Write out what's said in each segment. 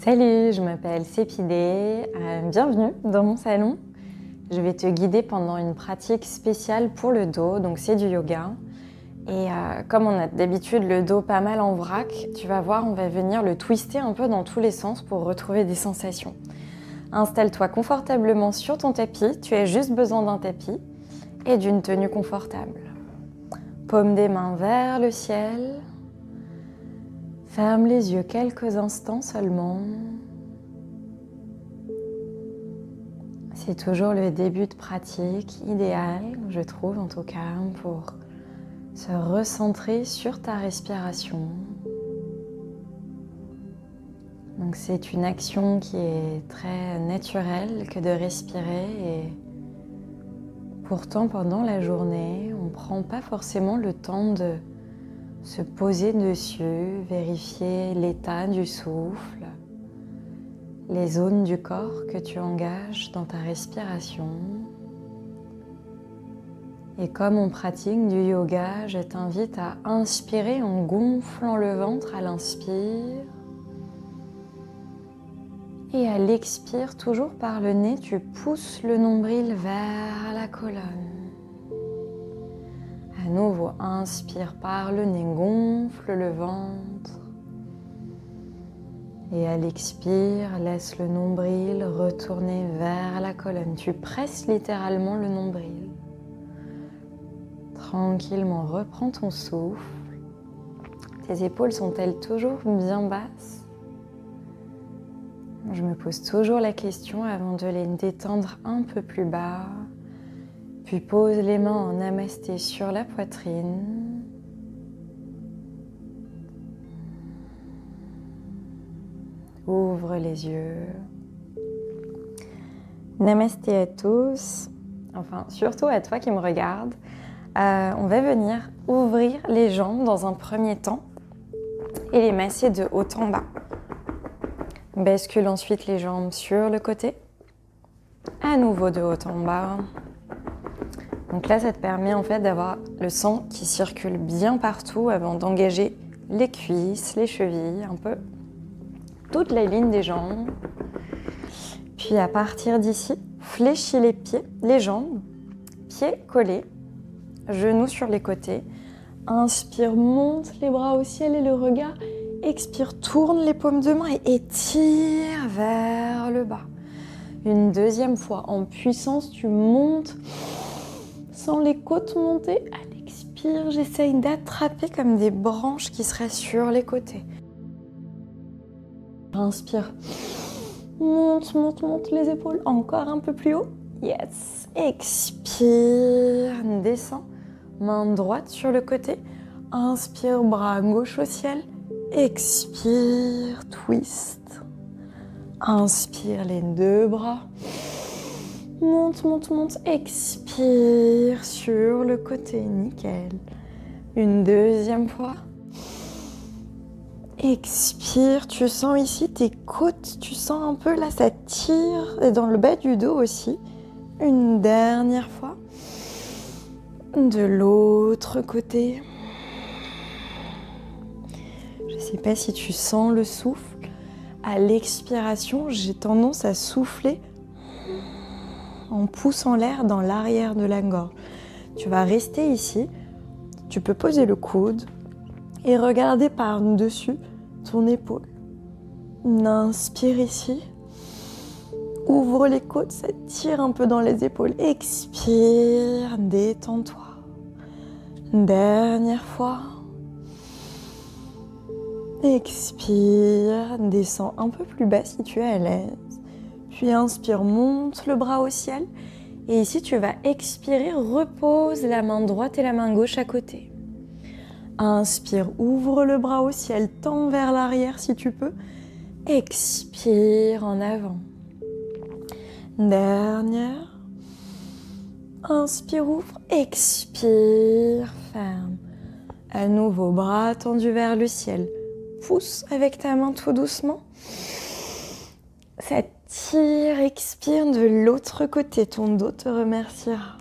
Salut, je m'appelle Sépidé, bienvenue dans mon salon. Je vais te guider pendant une pratique spéciale pour le dos, donc c'est du yoga. Et comme on a d'habitude le dos pas mal en vrac, tu vas voir, on va venir le twister un peu dans tous les sens pour retrouver des sensations. Installe-toi confortablement sur ton tapis, tu as juste besoin d'un tapis et d'une tenue confortable. Paume des mains vers le ciel. Ferme les yeux quelques instants seulement. C'est toujours le début de pratique idéal, je trouve en tout cas, pour se recentrer sur ta respiration. Donc c'est une action qui est très naturelle que de respirer et pourtant pendant la journée, on ne prend pas forcément le temps de se poser dessus, vérifier l'état du souffle, les zones du corps que tu engages dans ta respiration. Et comme on pratique du yoga, je t'invite à inspirer en gonflant le ventre à l'inspire. Et à l'expire, toujours par le nez, tu pousses le nombril vers la colonne. À nouveau, inspire par le nez, gonfle le ventre. Et à l'expire, laisse le nombril retourner vers la colonne. Tu presses littéralement le nombril. Tranquillement, reprends ton souffle. Tes épaules sont-elles toujours bien basses? Je me pose toujours la question avant de les détendre un peu plus bas. Puis pose les mains en namasté sur la poitrine. Ouvre les yeux. Namasté à tous, enfin surtout à toi qui me regarde. On va venir ouvrir les jambes dans un premier temps et les masser de haut en bas. Bascule ensuite les jambes sur le côté. À nouveau de haut en bas. Donc là, ça te permet en fait d'avoir le sang qui circule bien partout avant d'engager les cuisses, les chevilles, un peu toute la ligne des jambes. Puis à partir d'ici, fléchis les pieds, les jambes, pieds collés, genoux sur les côtés. Inspire, monte les bras au ciel et le regard. Expire, tourne les paumes de main et étire vers le bas. Une deuxième fois, en puissance, tu montes. Sans les côtes monter, à l'expire, j'essaye d'attraper comme des branches qui seraient sur les côtés. Inspire, monte, monte, monte les épaules, encore un peu plus haut. Yes, expire, descends, main droite sur le côté. Inspire, bras gauche au ciel. Expire, twist. Inspire les deux bras. Monte, monte, monte, expire sur le côté, nickel. Une deuxième fois. Expire, tu sens ici tes côtes, tu sens un peu là, ça tire, et dans le bas du dos aussi. Une dernière fois. De l'autre côté. Je ne sais pas si tu sens le souffle. À l'expiration, j'ai tendance à souffler en poussant l'air dans l'arrière de la gorge. Tu vas rester ici, tu peux poser le coude et regarder par-dessus ton épaule. Inspire ici, ouvre les côtes, ça tire un peu dans les épaules. Expire, détends-toi. Dernière fois. Expire, descends un peu plus bas si tu es à l'aise. Puis inspire, monte le bras au ciel. Et ici, tu vas expirer, repose la main droite et la main gauche à côté. Inspire, ouvre le bras au ciel, tends vers l'arrière si tu peux. Expire en avant. Dernière. Inspire, ouvre, expire, ferme. À nouveau, bras tendus vers le ciel. Pousse avec ta main tout doucement. Ça tire, expire de l'autre côté, ton dos te remerciera.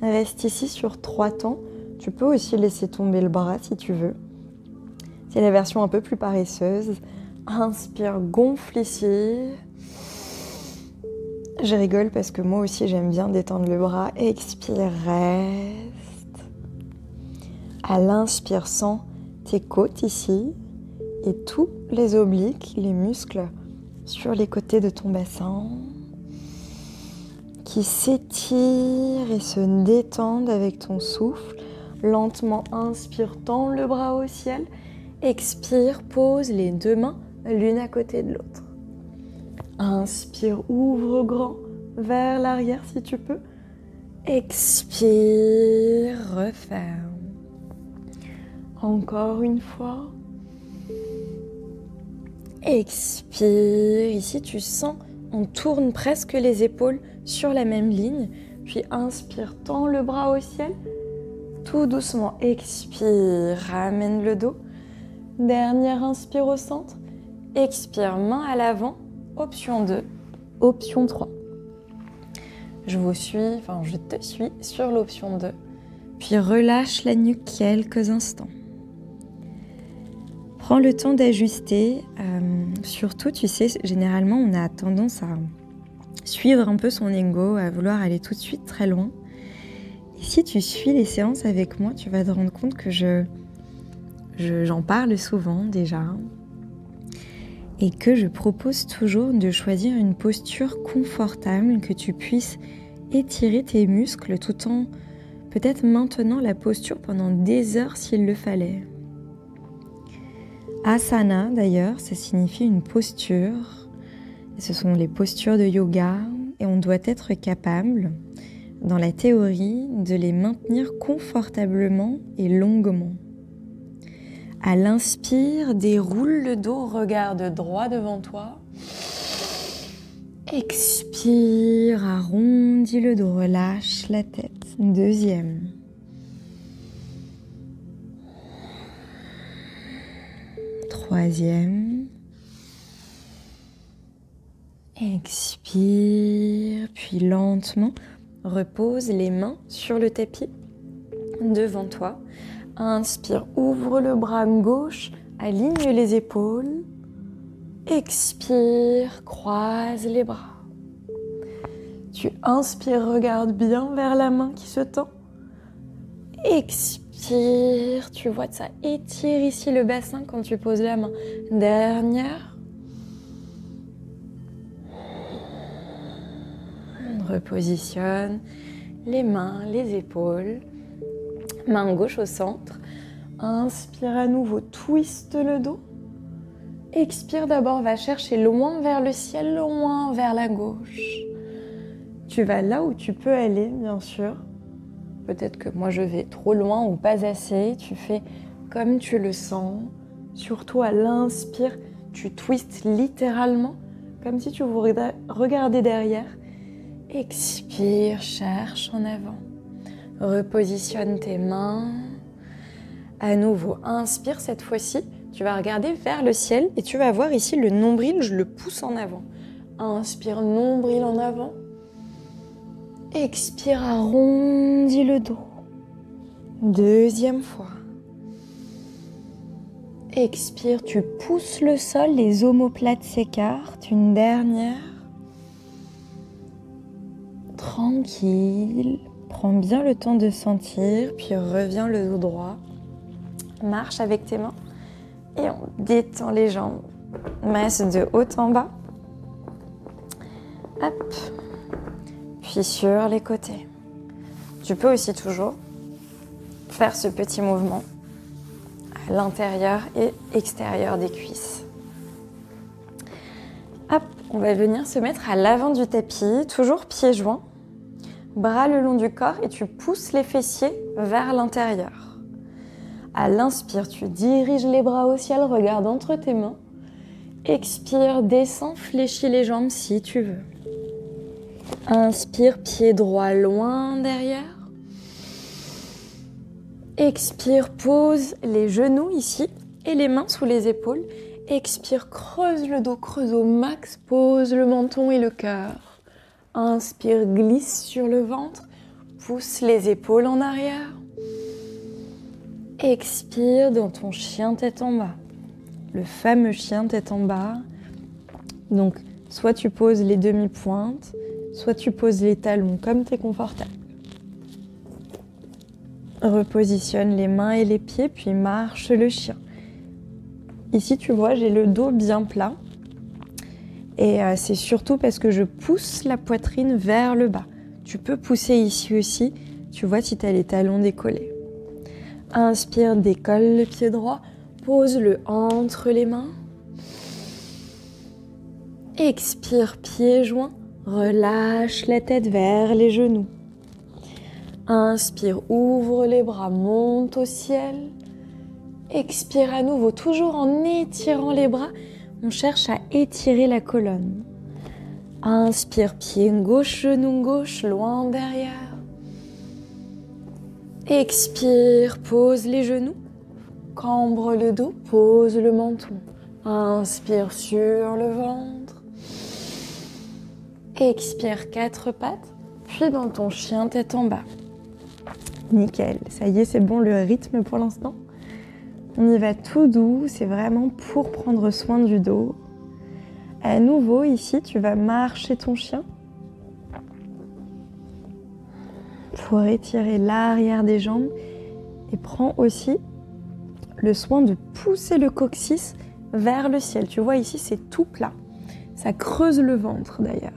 Reste ici sur 3 temps. Tu peux aussi laisser tomber le bras si tu veux. C'est la version un peu plus paresseuse. Inspire, gonfle ici. Je rigole parce que moi aussi j'aime bien détendre le bras. Expire, reste. À l'inspire, sens tes côtes ici et tous les obliques, les muscles sur les côtés de ton bassin qui s'étirent et se détendent avec ton souffle. Lentement, inspire, tends le bras au ciel. Expire, pose les deux mains l'une à côté de l'autre. Inspire, ouvre grand vers l'arrière si tu peux. Expire, referme. Encore une fois. Expire. Ici, tu sens, on tourne presque les épaules sur la même ligne. Puis inspire, tends le bras au ciel. Tout doucement, expire, ramène le dos. Dernière inspire au centre. Expire, main à l'avant. Option 2, option 3. Je te suis sur l'option 2. Puis relâche la nuque quelques instants. Prends le temps d'ajuster. Surtout, tu sais, généralement, on a tendance à suivre un peu son ego, à vouloir aller tout de suite très loin. Et si tu suis les séances avec moi, tu vas te rendre compte que j'en parle souvent déjà. Et que je propose toujours de choisir une posture confortable, que tu puisses étirer tes muscles tout en peut-être maintenant la posture pendant des heures s'il le fallait. Asana d'ailleurs, ça signifie une posture. Ce sont les postures de yoga et on doit être capable, dans la théorie, de les maintenir confortablement et longuement. À l'inspire, déroule le dos, regarde droit devant toi. Expire, arrondis le dos, relâche la tête. Deuxième. Troisième. Expire, puis lentement, repose les mains sur le tapis devant toi. Inspire, ouvre le bras gauche, aligne les épaules. Expire, croise les bras. Tu inspires, regarde bien vers la main qui se tend. Expire, tu vois que ça étire ici le bassin quand tu poses la main. Dernière. Repositionne les mains, les épaules. Main gauche au centre. Inspire à nouveau, twiste le dos. Expire d'abord, va chercher loin vers le ciel, loin vers la gauche. Tu vas là où tu peux aller, bien sûr. Peut-être que moi je vais trop loin ou pas assez. Tu fais comme tu le sens. Surtout à l'inspire, tu twistes littéralement, comme si tu regardais derrière. Expire, cherche en avant. Repositionne tes mains. À nouveau, inspire cette fois-ci. Tu vas regarder vers le ciel et tu vas voir ici le nombril, je le pousse en avant. Inspire, nombril en avant. Expire, arrondis le dos. Deuxième fois. Expire, tu pousses le sol, les omoplates s'écartent. Une dernière. Tranquille. Prends bien le temps de sentir, puis reviens le dos droit. Marche avec tes mains et on détend les jambes. Masse de haut en bas. Hop. Puis sur les côtés. Tu peux aussi toujours faire ce petit mouvement à l'intérieur et extérieur des cuisses. Hop, on va venir se mettre à l'avant du tapis, toujours pieds joints. Bras le long du corps et tu pousses les fessiers vers l'intérieur. À l'inspire, tu diriges les bras au ciel, regarde entre tes mains. Expire, descends, fléchis les jambes si tu veux. Inspire, pied droit loin derrière. Expire, pose les genoux ici et les mains sous les épaules. Expire, creuse le dos, creuse au max, pose le menton et le cœur. Inspire, glisse sur le ventre, pousse les épaules en arrière. Expire dans ton chien tête en bas. le fameux chien tête en bas. Donc, soit tu poses les demi-pointes, soit tu poses les talons comme tu es confortable. Repositionne les mains et les pieds, puis marche le chien. Ici, tu vois, j'ai le dos bien plat. Et c'est surtout parce que je pousse la poitrine vers le bas. Tu peux pousser ici aussi, tu vois, si tu as les talons décollés. Inspire, décolle le pied droit, pose-le entre les mains. Expire, pieds joints, relâche la tête vers les genoux. Inspire, ouvre les bras, monte au ciel. Expire à nouveau, toujours en étirant les bras. On cherche à étirer la colonne. Inspire, pied gauche, genou gauche, loin derrière. Expire, pose les genoux. Cambre le dos, pose le menton. Inspire sur le ventre. Expire, quatre pattes. Puis dans ton chien tête en bas. Nickel, ça y est, c'est bon le rythme pour l'instant. On y va tout doux, c'est vraiment pour prendre soin du dos. À nouveau, ici, tu vas marcher ton chien pour étirer l'arrière des jambes et prends aussi le soin de pousser le coccyx vers le ciel. Tu vois, ici, c'est tout plat. Ça creuse le ventre d'ailleurs.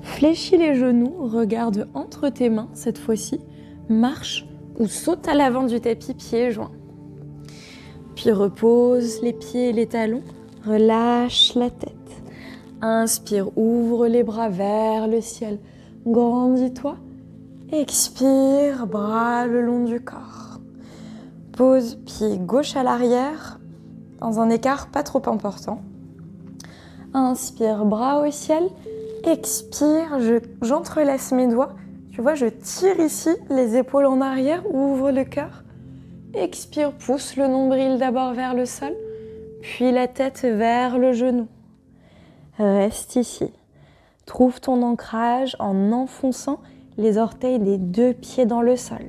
Fléchis les genoux, regarde entre tes mains cette fois-ci, marche ou saute à l'avant du tapis, pieds joints. Puis repose les pieds et les talons, relâche la tête. Inspire, ouvre les bras vers le ciel, grandis-toi. Expire, bras le long du corps. Pose pied gauche à l'arrière, dans un écart pas trop important. Inspire, bras au ciel. Expire, j'entrelace mes doigts. Tu vois, je tire ici les épaules en arrière, ouvre le cœur. Expire, pousse le nombril d'abord vers le sol, puis la tête vers le genou. Reste ici. Trouve ton ancrage en enfonçant les orteils des deux pieds dans le sol.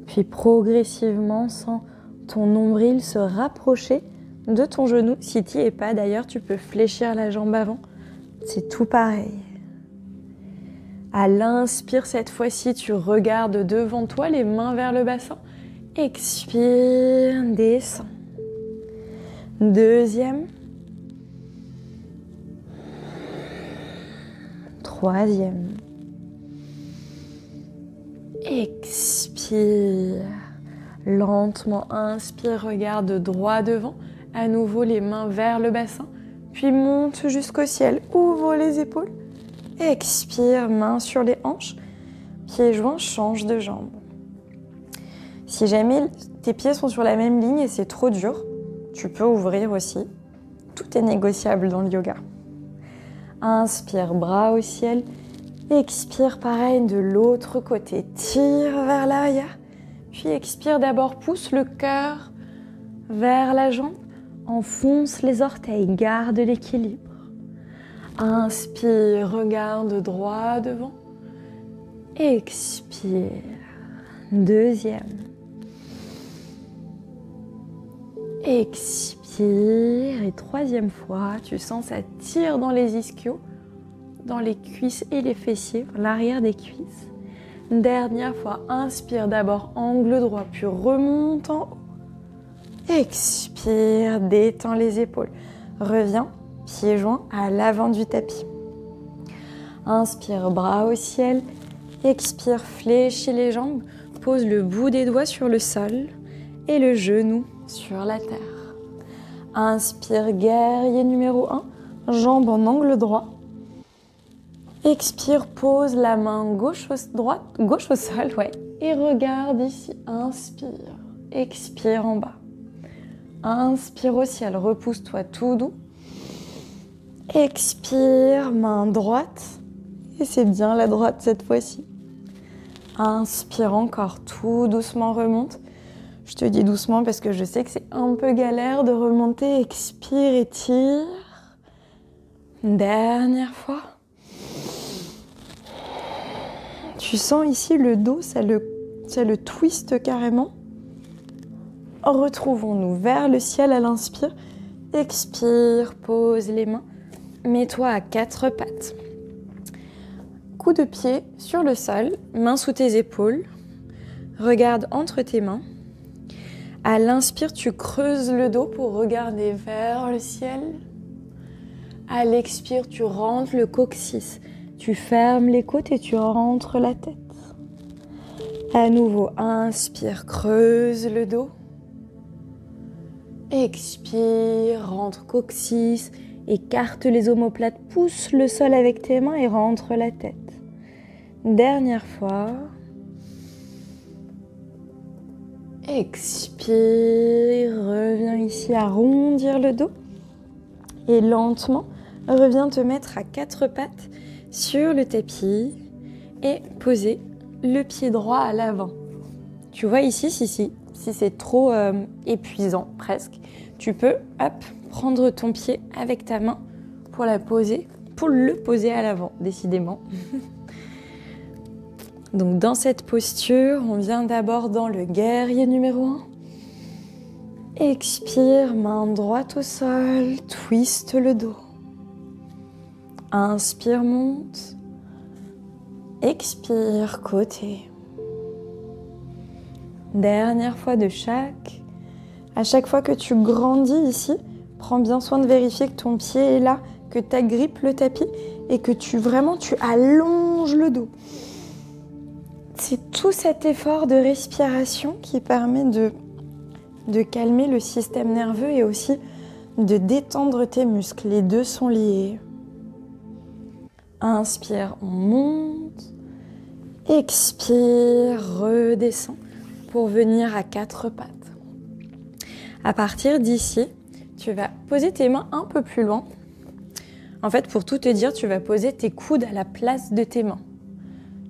Puis progressivement, sens ton nombril se rapprocher de ton genou. Si tu n'y es pas, d'ailleurs, tu peux fléchir la jambe avant. C'est tout pareil. À l'inspire, cette fois-ci, tu regardes devant toi, les mains vers le bassin. Expire, descends. Deuxième. Troisième. Expire. Lentement, inspire, regarde droit devant. À nouveau, les mains vers le bassin. Puis monte jusqu'au ciel. Ouvre les épaules. Expire, main sur les hanches, pieds joints, change de jambe. Si jamais tes pieds sont sur la même ligne et c'est trop dur, tu peux ouvrir aussi. Tout est négociable dans le yoga. Inspire, bras au ciel. Expire, pareil, de l'autre côté. Tire vers l'arrière. Puis expire d'abord, pousse le cœur vers la jambe. Enfonce les orteils, garde l'équilibre. Inspire, regarde droit devant. Expire. Deuxième. Expire. Et troisième fois, tu sens ça tire dans les ischios, dans les cuisses et les fessiers, l'arrière des cuisses. Dernière fois, inspire d'abord, angle droit, puis remonte en haut. Expire, détends les épaules. Reviens. Pieds joints à l'avant du tapis. Inspire, bras au ciel. Expire, fléchis les jambes. Pose le bout des doigts sur le sol et le genou sur la terre. Inspire, guerrier numéro 1. Jambes en angle droit. Expire, pose la main gauche au sol, ouais. Et regarde ici. Inspire. Expire en bas. Inspire au ciel. Repousse-toi tout doux. Expire, main droite. Et c'est bien la droite cette fois-ci. Inspire encore, tout doucement remonte. Je te dis doucement parce que je sais que c'est un peu galère de remonter. Expire, étire. Dernière fois. Tu sens ici le dos, ça le twist carrément. retrouvons-nous vers le ciel à l'inspire. Expire, pose les mains. Mets-toi à 4 pattes. Coup de pied sur le sol, mains sous tes épaules. Regarde entre tes mains. À l'inspire, tu creuses le dos pour regarder vers le ciel. À l'expire, tu rentres le coccyx. Tu fermes les côtes et tu rentres la tête. À nouveau, inspire, creuse le dos. Expire, rentre coccyx, écarte les omoplates, pousse le sol avec tes mains et rentre la tête. Dernière fois. Expire, reviens ici arrondir le dos et lentement, reviens te mettre à 4 pattes sur le tapis et poser le pied droit à l'avant. Tu vois ici, si c'est trop épuisant presque, tu peux prendre ton pied avec ta main pour le poser à l'avant, décidément. Donc dans cette posture, on vient d'abord dans le guerrier numéro 1. Expire, main droite au sol, twiste le dos. Inspire, monte. Expire, côté. Dernière fois de chaque. À chaque fois que tu grandis ici, prends bien soin de vérifier que ton pied est là, que tu agrippes le tapis et que tu allonges le dos. C'est tout cet effort de respiration qui permet de calmer le système nerveux et aussi de détendre tes muscles. Les deux sont liés. Inspire, on monte. Expire, redescend pour venir à 4 pattes. À partir d'ici, tu vas poser tes mains un peu plus loin. En fait, pour tout te dire, tu vas poser tes coudes à la place de tes mains.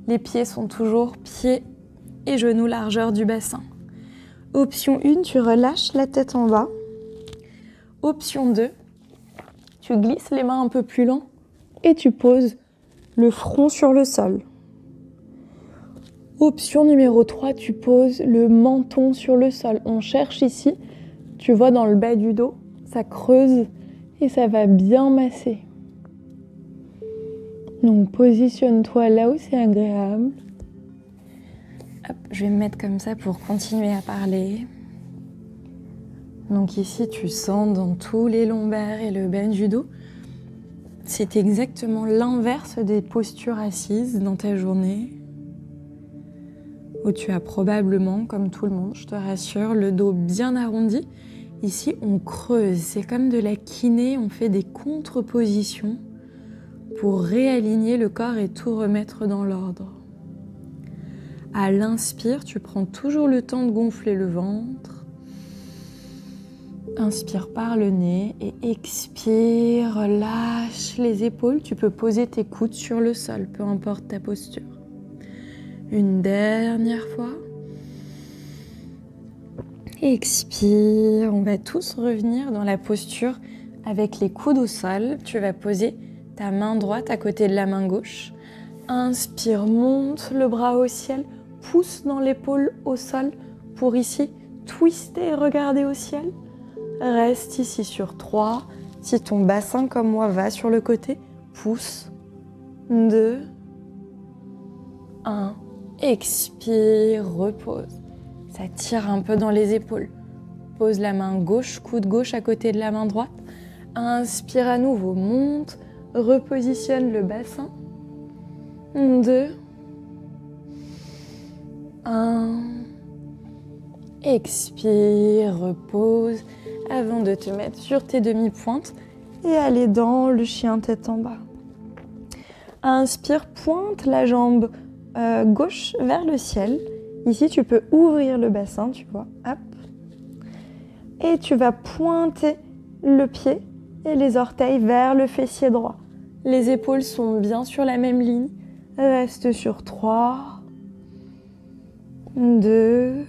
Les pieds sont toujours pieds et genoux largeur du bassin. Option 1, tu relâches la tête en bas. Option 2, tu glisses les mains un peu plus loin et tu poses le front sur le sol. Option numéro 3, tu poses le menton sur le sol. On cherche ici, tu vois dans le bas du dos, ça creuse et ça va bien masser. Donc positionne-toi là où c'est agréable. Hop, je vais me mettre comme ça pour continuer à parler. Donc ici, tu sens dans tous les lombaires et le bas du dos. C'est exactement l'inverse des postures assises dans ta journée, où tu as probablement, comme tout le monde, je te rassure, le dos bien arrondi. Ici, on creuse. C'est comme de la kiné, on fait des contre-positions pour réaligner le corps et tout remettre dans l'ordre. À l'inspire, tu prends toujours le temps de gonfler le ventre. Inspire par le nez et expire, lâche les épaules. Tu peux poser tes coudes sur le sol, peu importe ta posture. Une dernière fois. Expire, on va tous revenir dans la posture avec les coudes au sol. Tu vas poser ta main droite à côté de la main gauche. Inspire, monte le bras au ciel, pousse dans l'épaule au sol pour ici twister et regarder au ciel. Reste ici sur 3. Si ton bassin comme moi va sur le côté, pousse. 2, 1. Expire, repose. Ça tire un peu dans les épaules. Pose la main gauche, coude gauche à côté de la main droite. Inspire à nouveau, monte. Repositionne le bassin. 2, 1. Expire, repose avant de te mettre sur tes demi-pointes et aller dans le chien tête en bas. Inspire, pointe la jambe gauche vers le ciel. Ici, tu peux ouvrir le bassin, tu vois. Hop. Et tu vas pointer le pied et les orteils vers le fessier droit. Les épaules sont bien sur la même ligne. Reste sur 3, 2,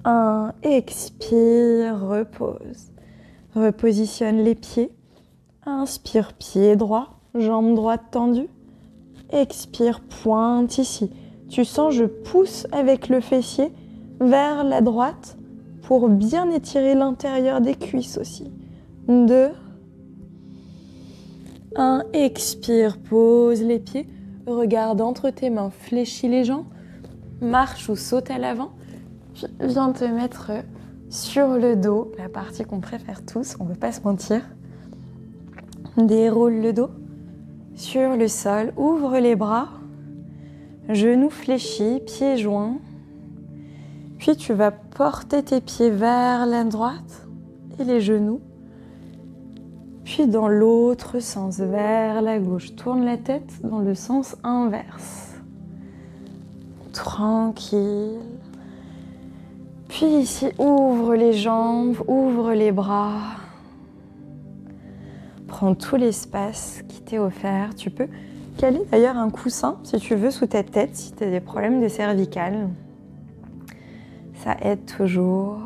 1. Expire, repose. Repositionne les pieds. Inspire, pied droit, jambe droite tendue. Expire, pointe ici. Tu sens, je pousse avec le fessier vers la droite pour bien étirer l'intérieur des cuisses aussi. 2. 1. Expire, pose les pieds. Regarde entre tes mains, fléchis les jambes. Marche ou saute à l'avant. Puis viens te mettre sur le dos, la partie qu'on préfère tous, on ne veut pas se mentir. Déroule le dos sur le sol, ouvre les bras, genoux fléchis, pieds joints. Puis tu vas porter tes pieds vers la droite et les genoux. Puis dans l'autre sens, vers la gauche. Tourne la tête dans le sens inverse. Tranquille. Puis ici, ouvre les jambes, ouvre les bras. Prends tout l'espace qui t'est offert. Tu peux caler d'ailleurs un coussin, si tu veux, sous ta tête, si tu as des problèmes de cervicales. Ça aide toujours.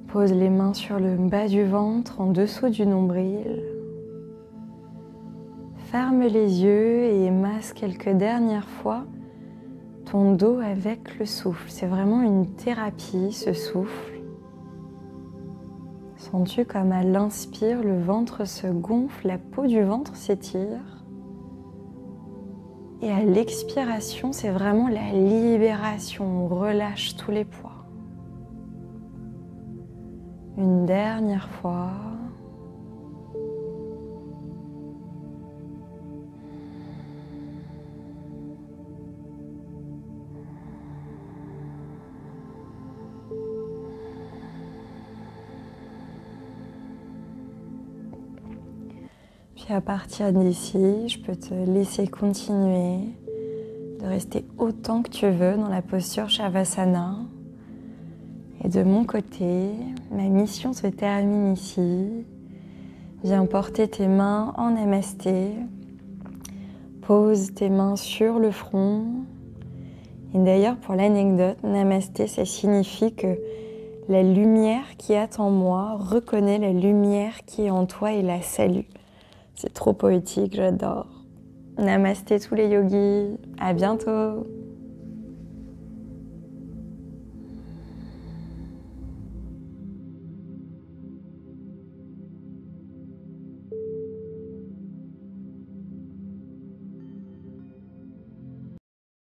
Pose les mains sur le bas du ventre, en dessous du nombril. Ferme les yeux et masse quelques dernières fois ton dos avec le souffle. C'est vraiment une thérapie, ce souffle. Sens-tu comme à l'inspire, le ventre se gonfle, la peau du ventre s'étire. Et à l'expiration, c'est vraiment la libération. On relâche tous les poids. Une dernière fois. Puis à partir d'ici, je peux te laisser continuer de rester autant que tu veux dans la posture Shavasana. Et de mon côté, ma mission se termine ici. Viens porter tes mains en Namasté. Pose tes mains sur le front. Et d'ailleurs, pour l'anecdote, Namasté, ça signifie que la lumière qui est en moi reconnaît la lumière qui est en toi et la salue. C'est trop poétique, j'adore. Namasté tous les yogis, à bientôt.